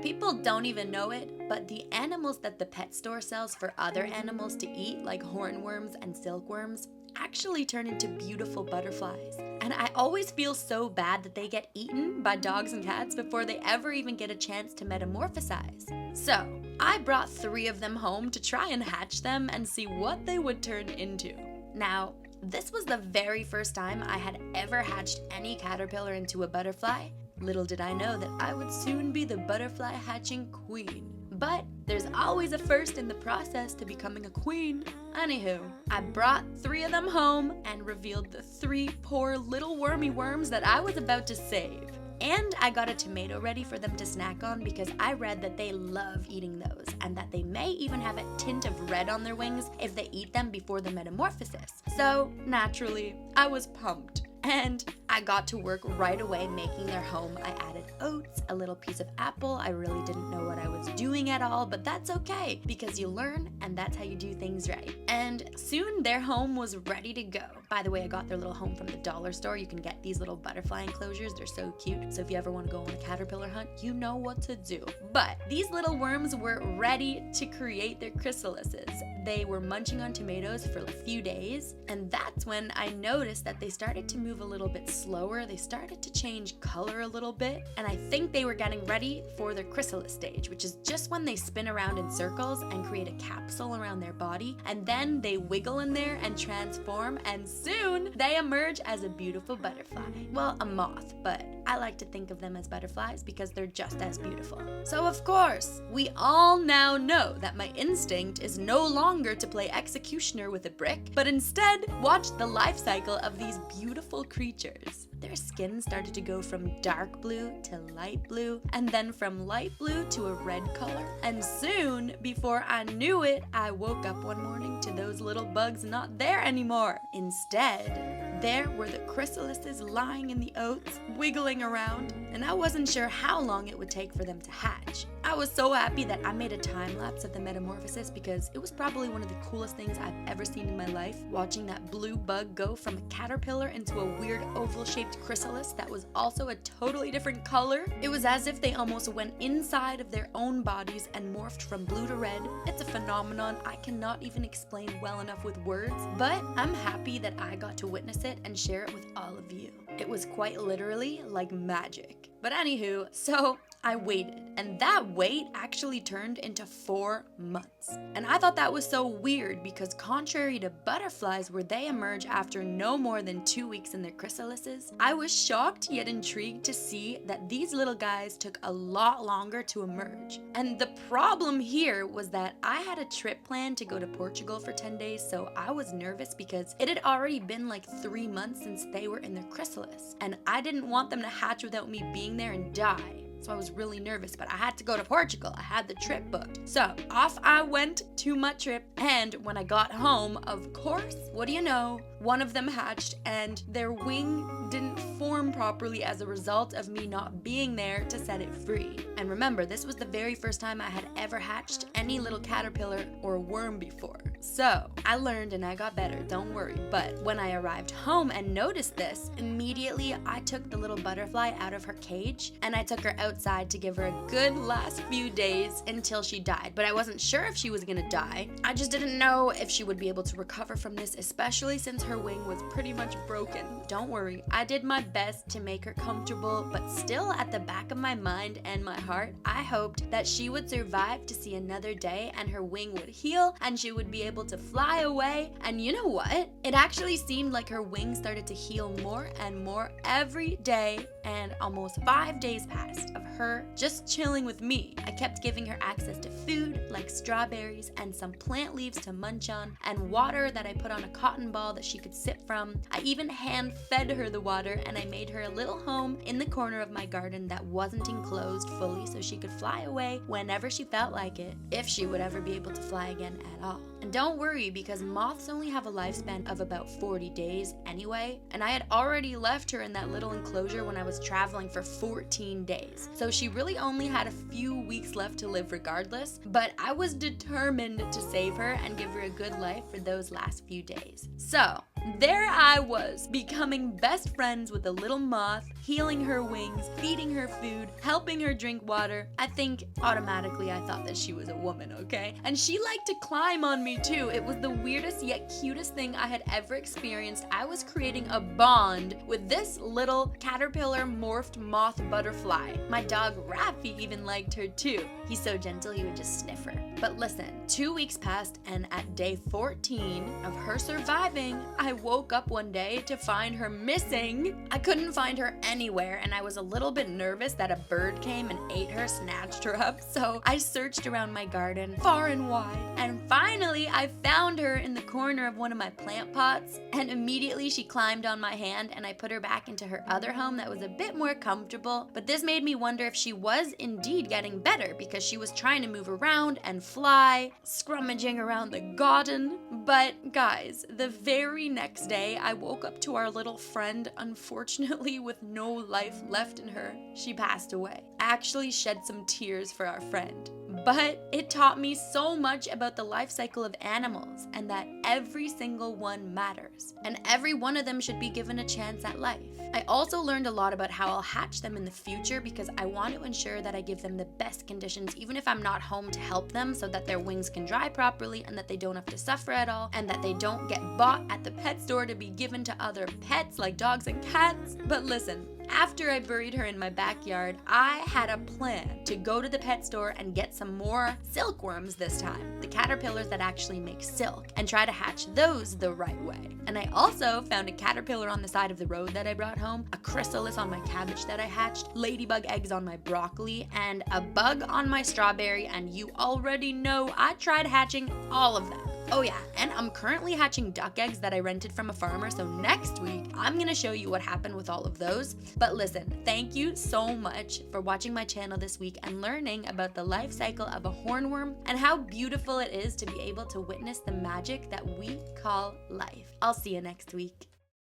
People don't even know it, but the animals that the pet store sells for other animals to eat, like hornworms and silkworms, actually turn into beautiful butterflies. And I always feel so bad that they get eaten by dogs and cats before they ever even get a chance to metamorphosize. So, I brought 3 of them home to try and hatch them and see what they would turn into. Now, this was the very first time I had ever hatched any caterpillar into a butterfly. Little did I know that I would soon be the butterfly hatching queen. But there's always a first in the process to becoming a queen. Anywho, I brought 3 of them home and revealed the 3 poor little wormy worms that I was about to save. And I got a tomato ready for them to snack on because I read that they love eating those and that they may even have a tint of red on their wings if they eat them before the metamorphosis. So, naturally, I was pumped. And I got to work right away making their home. I added oats, a little piece of apple. I really didn't know what I was doing at all, but that's okay because you learn and that's how you do things right. And soon their home was ready to go. By the way, I got their little home from the dollar store. You can get these little butterfly enclosures. They're so cute. So if you ever want to go on a caterpillar hunt, you know what to do. But these little worms were ready to create their chrysalises. They were munching on tomatoes for a few days, and that's when I noticed that they started to move a little bit slower. They started to change color a little bit, and I think they were getting ready for their chrysalis stage, which is just when they spin around in circles and create a capsule around their body, and then they wiggle in there and transform, and soon they emerge as a beautiful butterfly. Well, a moth, but I like to think of them as butterflies because they're just as beautiful. So of course, we all now know that my instinct is no longer to play executioner with a brick, but instead watch the life cycle of these beautiful creatures. Their skin started to go from dark blue to light blue, and then from light blue to a red color. And soon, before I knew it, I woke up one morning to those little bugs not there anymore. Instead, there were the chrysalises lying in the oats, wiggling around, and I wasn't sure how long it would take for them to hatch. I was so happy that I made a time lapse of the metamorphosis because it was probably one of the coolest things I've ever seen in my life, watching that blue bug go from a caterpillar into a weird oval-shaped chrysalis that was also a totally different color. It was as if they almost went inside of their own bodies and morphed from blue to red. It's a phenomenon I cannot even explain well enough with words, but I'm happy that I got to witness it and share it with all of you. It was quite literally like magic. But anywho, so I waited, and that wait actually turned into 4 months. And I thought that was so weird because contrary to butterflies where they emerge after no more than 2 weeks in their chrysalises, I was shocked yet intrigued to see that these little guys took a lot longer to emerge. And the problem here was that I had a trip planned to go to Portugal for 10 days, so I was nervous because it had already been like 3 months since they were in their chrysalis, and I didn't want them to hatch without me being there and die. So I was really nervous, but I had to go to Portugal. I had the trip booked. So off I went to my trip, and when I got home, of course, what do you know? One of them hatched, and their wing didn't form properly as a result of me not being there to set it free. And remember, this was the very first time I had ever hatched any little caterpillar or worm before. So I learned and I got better, don't worry. But when I arrived home and noticed this, immediately I took the little butterfly out of her cage and I took her outside to give her a good last few days until she died. But I wasn't sure if she was gonna die. I just didn't know if she would be able to recover from this, especially since her wing was pretty much broken. Don't worry, I did my best to make her comfortable, but still at the back of my mind and my heart, I hoped that she would survive to see another day and her wing would heal and she would be able to fly away. And you know what? It actually seemed like her wing started to heal more and more every day, and almost 5 days passed of her just chilling with me. I kept giving her access to food like strawberries and some plant leaves to munch on, and water that I put on a cotton ball that she could sip from. I even hand fed her the water, and I made her a little home in the corner of my garden that wasn't enclosed fully so she could fly away whenever she felt like it, if she would ever be able to fly again at all. And don't worry, because moths only have a lifespan of about 40 days anyway, and I had already left her in that little enclosure when I was traveling for 14 days. So she really only had a few weeks left to live regardless, but I was determined to save her and give her a good life for those last few days. So there I was, becoming best friends with a little moth, healing her wings, feeding her food, helping her drink water. I think automatically I thought that she was a woman, okay? And she liked to climb on me too. It was the weirdest yet cutest thing I had ever experienced. I was creating a bond with this little caterpillar morphed moth butterfly. My dog Raffy even liked her too. He's so gentle he would just sniff her. But listen, 2 weeks passed, and at day 14 of her surviving, I woke up one day to find her missing. I couldn't find her anywhere, and I was a little bit nervous that a bird came and ate her, snatched her up, so I searched around my garden far and wide, and finally I found her in the corner of one of my plant pots, and immediately she climbed on my hand, and I put her back into her other home that was a bit more comfortable. But this made me wonder if she was indeed getting better, because she was trying to move around and fly, scrummaging around the garden. But guys, the very next day I woke up to our little friend, unfortunately with no life left in her. She passed away. I actually shed some tears for our friend. But it taught me so much about the life cycle of animals, and that every single one matters, and every one of them should be given a chance at life. I also learned a lot about how I'll hatch them in the future, because I want to ensure that I give them the best conditions even if I'm not home to help them, so that their wings can dry properly and that they don't have to suffer at all, and that they don't get bought at the pet store to be given to other pets like dogs and cats. But listen, after I buried her in my backyard, I had a plan to go to the pet store and get some more silkworms this time, the caterpillars that actually make silk, and try to hatch those the right way. And I also found a caterpillar on the side of the road that I brought home, a chrysalis on my cabbage that I hatched, ladybug eggs on my broccoli, and a bug on my strawberry, and you already know I tried hatching all of them. Oh yeah, and I'm currently hatching duck eggs that I rented from a farmer, so next week I'm gonna show you what happened with all of those. But listen, thank you so much for watching my channel this week and learning about the life cycle of a hornworm and how beautiful it is to be able to witness the magic that we call life. I'll see you next week.